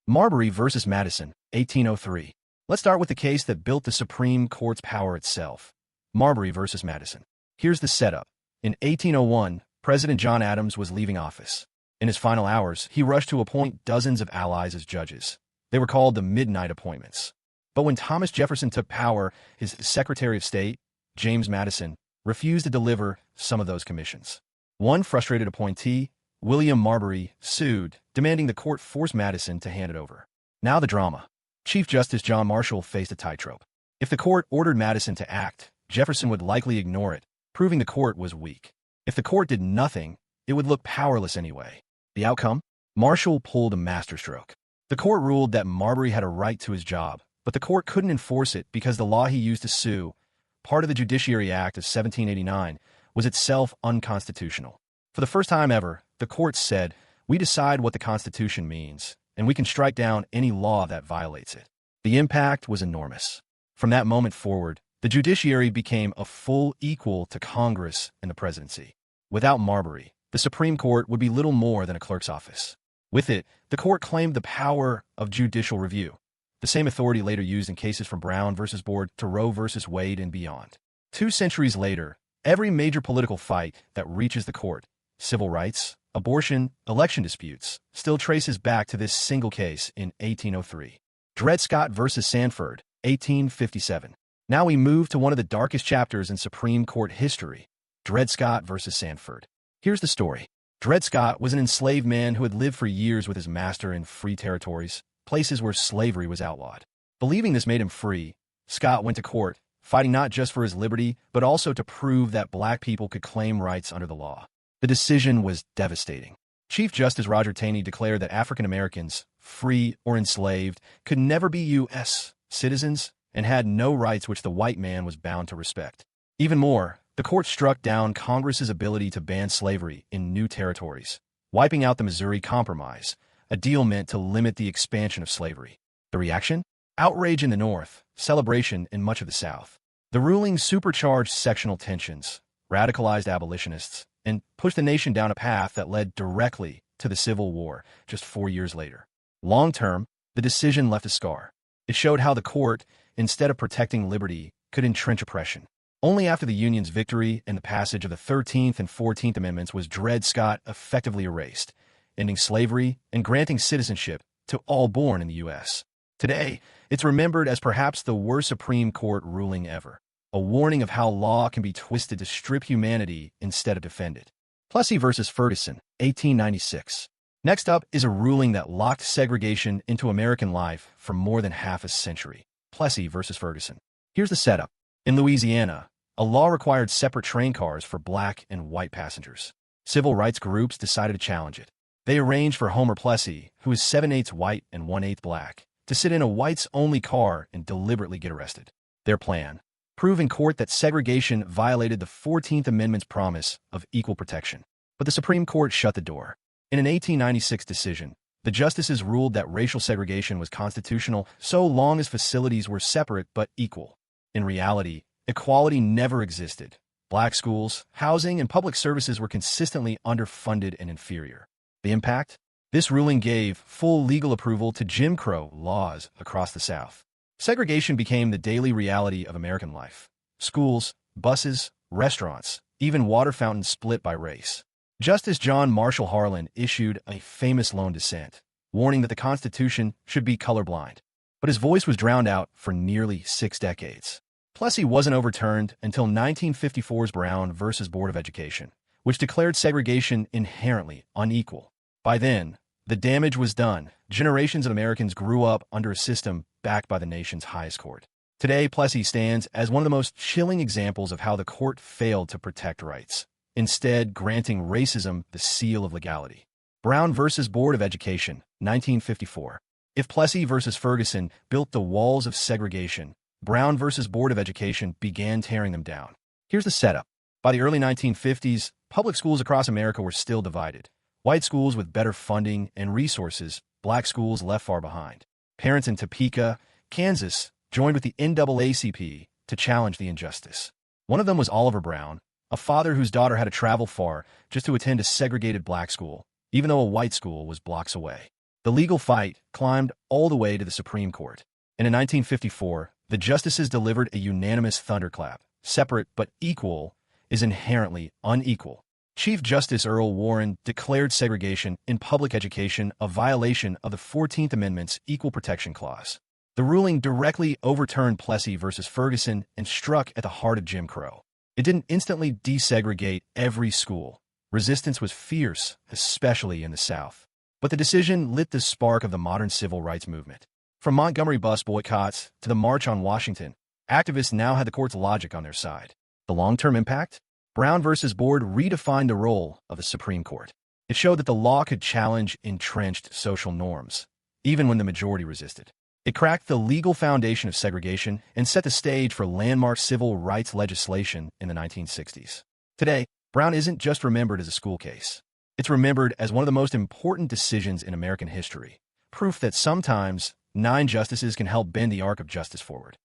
Marbury versus Madison, 1803. Let's start with the case that built the Supreme Court's power itself. Marbury versus Madison. Here's the setup. In 1801, President John Adams was leaving office. In his final hours, he rushed to appoint dozens of allies as judges. They were called the midnight appointments. But when Thomas Jefferson took power, his Secretary of State, James Madison, refused to deliver some of those commissions. One frustrated appointee, William Marbury, sued, demanding the court force Madison to hand it over. Now the drama. Chief Justice John Marshall faced a tightrope. If the court ordered Madison to act, Jefferson would likely ignore it, proving the court was weak. If the court did nothing, it would look powerless anyway. The outcome? Marshall pulled a masterstroke. The court ruled that Marbury had a right to his job, but the court couldn't enforce it because the law he used to sue, part of the Judiciary Act of 1789, was itself unconstitutional. For the first time ever, the court said, "We decide what the Constitution means, and we can strike down any law that violates it." The impact was enormous. From that moment forward, the judiciary became a full equal to Congress and the presidency. Without Marbury, the Supreme Court would be little more than a clerk's office. With it, the court claimed the power of judicial review, the same authority later used in cases from Brown versus Board to Roe versus Wade and beyond. 2 centuries later, every major political fight that reaches the court, civil rights, abortion, election disputes, still traces back to this single case in 1803. Dred Scott versus Sandford, 1857. Now we move to one of the darkest chapters in Supreme Court history, Dred Scott versus Sandford. Here's the story. Dred Scott was an enslaved man who had lived for years with his master in free territories, places where slavery was outlawed. Believing this made him free, Scott went to court, fighting not just for his liberty, but also to prove that black people could claim rights under the law. The decision was devastating. Chief Justice Roger Taney declared that African Americans, free or enslaved, could never be U.S. citizens and had no rights which the white man was bound to respect. Even more, the court struck down Congress's ability to ban slavery in new territories, wiping out the Missouri Compromise, a deal meant to limit the expansion of slavery. The reaction? Outrage in the North, celebration in much of the South. The ruling supercharged sectional tensions, radicalized abolitionists, and pushed the nation down a path that led directly to the Civil War just 4 years later. Long-term, the decision left a scar. It showed how the court, instead of protecting liberty, could entrench oppression. Only after the Union's victory and the passage of the 13th and 14th Amendments was Dred Scott effectively erased, ending slavery and granting citizenship to all born in the U.S. Today, it's remembered as perhaps the worst Supreme Court ruling ever, a warning of how law can be twisted to strip humanity instead of defend it. Plessy versus Ferguson, 1896. Next up is a ruling that locked segregation into American life for more than half a century. Plessy versus Ferguson. Here's the setup. In Louisiana, a law required separate train cars for black and white passengers. Civil rights groups decided to challenge it. They arranged for Homer Plessy, who is 7/8 white and 1/8 black, to sit in a whites-only car and deliberately get arrested. Their plan? Prove in court that segregation violated the 14th Amendment's promise of equal protection. But the Supreme Court shut the door. In an 1896 decision, the justices ruled that racial segregation was constitutional so long as facilities were separate but equal. In reality, equality never existed. Black schools, housing, and public services were consistently underfunded and inferior. The impact? This ruling gave full legal approval to Jim Crow laws across the South. Segregation became the daily reality of American life. Schools, buses, restaurants, even water fountains split by race. Justice John Marshall Harlan issued a famous lone dissent, warning that the Constitution should be colorblind. But his voice was drowned out for nearly 6 decades. Plessy wasn't overturned until 1954's Brown versus Board of Education, which declared segregation inherently unequal. By then, the damage was done. Generations of Americans grew up under a system backed by the nation's highest court. Today, Plessy stands as one of the most chilling examples of how the court failed to protect rights, instead granting racism the seal of legality. Brown versus Board of Education, 1954. If Plessy versus Ferguson built the walls of segregation, Brown versus Board of Education began tearing them down. Here's the setup. By the early 1950s, public schools across America were still divided. White schools with better funding and resources, black schools left far behind. Parents in Topeka, Kansas, joined with the NAACP to challenge the injustice. One of them was Oliver Brown, a father whose daughter had to travel far just to attend a segregated black school, even though a white school was blocks away. The legal fight climbed all the way to the Supreme Court. And in 1954, the justices delivered a unanimous thunderclap. Separate but equal is inherently unequal. Chief Justice Earl Warren declared segregation in public education a violation of the 14th Amendment's Equal Protection Clause. The ruling directly overturned Plessy versus Ferguson and struck at the heart of Jim Crow. It didn't instantly desegregate every school. Resistance was fierce, especially in the South. But the decision lit the spark of the modern civil rights movement. From Montgomery bus boycotts to the March on Washington, activists now had the court's logic on their side. The long-term impact? Brown versus Board redefined the role of the Supreme Court. It showed that the law could challenge entrenched social norms, even when the majority resisted. It cracked the legal foundation of segregation and set the stage for landmark civil rights legislation in the 1960s. Today, Brown isn't just remembered as a school case. It's remembered as one of the most important decisions in American history, proof that sometimes 9 justices can help bend the arc of justice forward.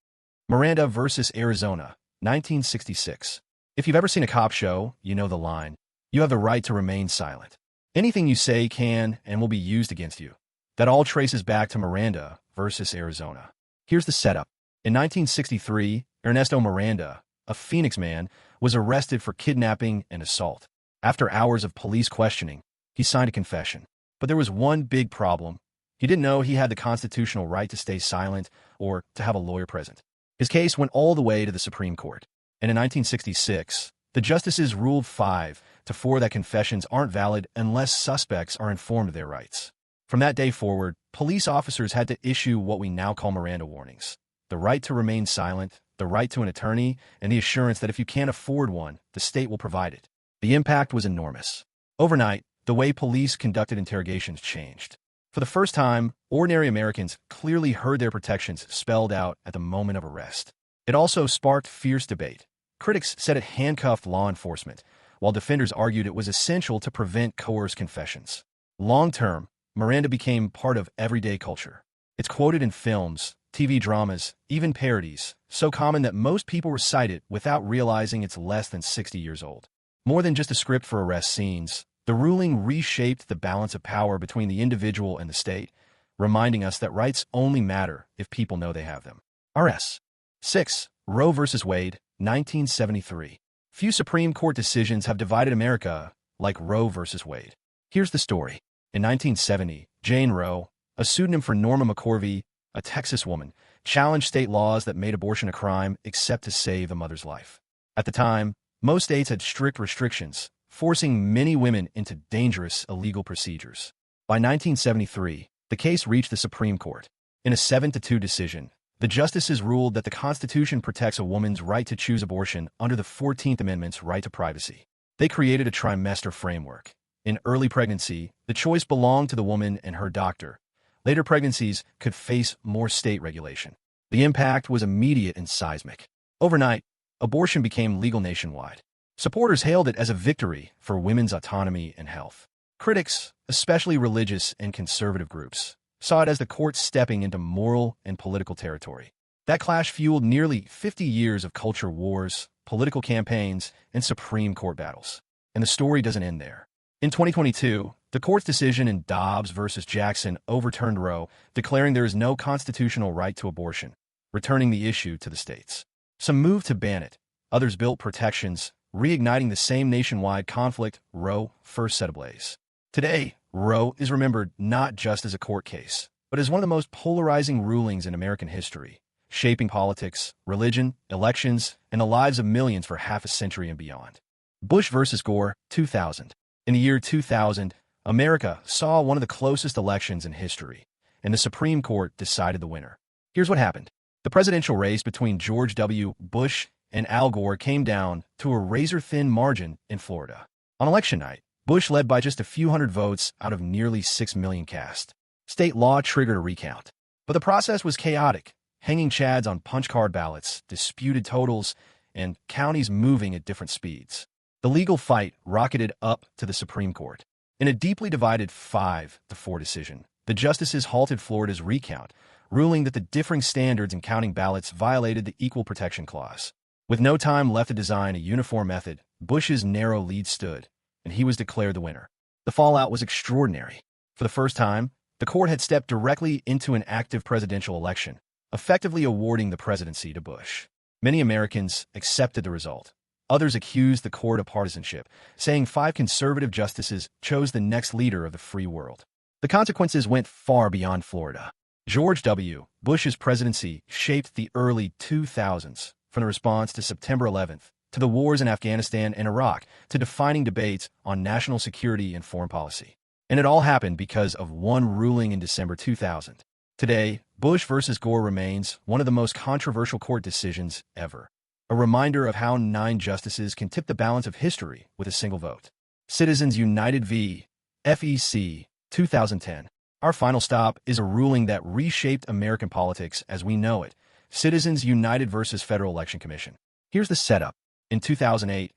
Miranda versus Arizona, 1966. If you've ever seen a cop show, you know the line, "You have the right to remain silent. Anything you say can and will be used against you." That all traces back to Miranda versus Arizona. Here's the setup. In 1963, Ernesto Miranda, a Phoenix man, was arrested for kidnapping and assault. After hours of police questioning, he signed a confession. But there was one big problem. He didn't know he had the constitutional right to stay silent or to have a lawyer present. His case went all the way to the Supreme Court. And in 1966, the justices ruled 5-4 that confessions aren't valid unless suspects are informed of their rights. From that day forward, police officers had to issue what we now call Miranda warnings. The right to remain silent, the right to an attorney, and the assurance that if you can't afford one, the state will provide it. The impact was enormous. Overnight, the way police conducted interrogations changed. For the first time, ordinary Americans clearly heard their protections spelled out at the moment of arrest. It also sparked fierce debate. Critics said it handcuffed law enforcement, while defenders argued it was essential to prevent coerced confessions. Long-term, Miranda became part of everyday culture. It's quoted in films, TV dramas, even parodies, so common that most people recite it without realizing it's less than 60 years old. More than just a script for arrest scenes, the ruling reshaped the balance of power between the individual and the state, reminding us that rights only matter if people know they have them. RS 6. Roe v. Wade, 1973. Few Supreme Court decisions have divided America like Roe v. Wade. Here's the story. In 1970, Jane Roe, a pseudonym for Norma McCorvey, a Texas woman, challenged state laws that made abortion a crime except to save a mother's life. At the time, most states had strict restrictions, forcing many women into dangerous illegal procedures. By 1973, the case reached the Supreme Court. In a 7-2 decision, the justices ruled that the Constitution protects a woman's right to choose abortion under the 14th Amendment's right to privacy. They created a trimester framework. In early pregnancy, the choice belonged to the woman and her doctor. Later pregnancies could face more state regulation. The impact was immediate and seismic. Overnight, abortion became legal nationwide. Supporters hailed it as a victory for women's autonomy and health. Critics, especially religious and conservative groups, saw it as the court stepping into moral and political territory. That clash fueled nearly 50 years of culture wars, political campaigns, and Supreme Court battles. And the story doesn't end there. In 2022, the court's decision in Dobbs versus Jackson overturned Roe, declaring there is no constitutional right to abortion, returning the issue to the states. Some moved to ban it. Others built protections, reigniting the same nationwide conflict Roe first set ablaze. Today, Roe is remembered not just as a court case, but as one of the most polarizing rulings in American history, shaping politics, religion, elections, and the lives of millions for half a century and beyond. Bush versus Gore, 2000. In the year 2000, America saw one of the closest elections in history, and the Supreme Court decided the winner. Here's what happened. The presidential race between George W. Bush and Al Gore came down to a razor-thin margin in Florida. On election night, Bush led by just a few hundred votes out of nearly 6 million cast. State law triggered a recount. But the process was chaotic, hanging chads on punch card ballots, disputed totals, and counties moving at different speeds. The legal fight rocketed up to the Supreme Court. In a deeply divided 5-4 decision, the justices halted Florida's recount, ruling that the differing standards in counting ballots violated the Equal Protection Clause. With no time left to design a uniform method, Bush's narrow lead stood, and he was declared the winner. The fallout was extraordinary. For the first time, The court had stepped directly into an active presidential election, effectively awarding the presidency to Bush. Many Americans accepted the result. Others accused the court of partisanship, saying 5 conservative justices chose the next leader of the free world. The consequences went far beyond Florida. George W. Bush's presidency shaped the early 2000s, from the response to September 11th, to the wars in Afghanistan and Iraq, to defining debates on national security and foreign policy. And it all happened because of one ruling in December 2000. Today, Bush versus Gore remains one of the most controversial court decisions ever. A reminder of how 9 justices can tip the balance of history with a single vote. Citizens United v. FEC, 2010. Our final stop is a ruling that reshaped American politics as we know it. Citizens United versus Federal Election Commission. Here's the setup. In 2008,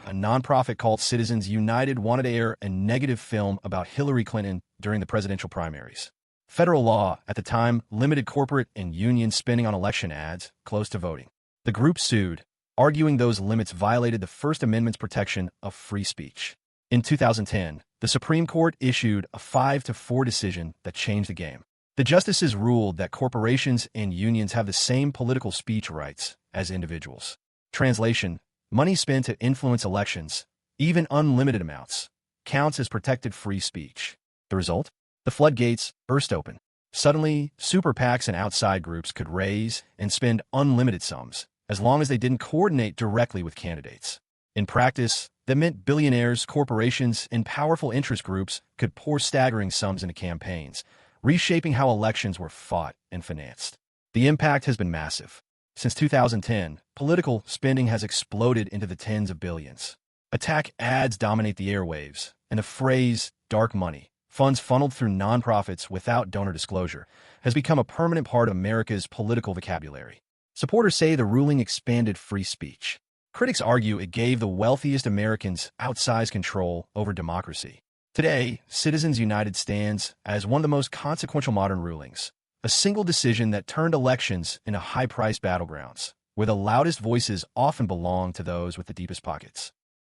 a nonprofit called Citizens United wanted to air a negative film about Hillary Clinton during the presidential primaries. Federal law at the time limited corporate and union spending on election ads close to voting. The group sued, arguing those limits violated the First Amendment's protection of free speech. In 2010, the Supreme Court issued a 5-4 decision that changed the game. The justices ruled that corporations and unions have the same political speech rights as individuals. Translation: money spent to influence elections, even unlimited amounts, counts as protected free speech. The result? The floodgates burst open. Suddenly, super PACs and outside groups could raise and spend unlimited sums, as long as they didn't coordinate directly with candidates. In practice, that meant billionaires, corporations, and powerful interest groups could pour staggering sums into campaigns, reshaping how elections were fought and financed. The impact has been massive. Since 2010, political spending has exploded into the tens of billions. Attack ads dominate the airwaves, and the phrase dark money, funds funneled through nonprofits without donor disclosure, has become a permanent part of America's political vocabulary. Supporters say the ruling expanded free speech. Critics argue it gave the wealthiest Americans outsized control over democracy. Today, Citizens United stands as one of the most consequential modern rulings, a single decision that turned elections into high-priced battlegrounds, where the loudest voices often belong to those with the deepest pockets.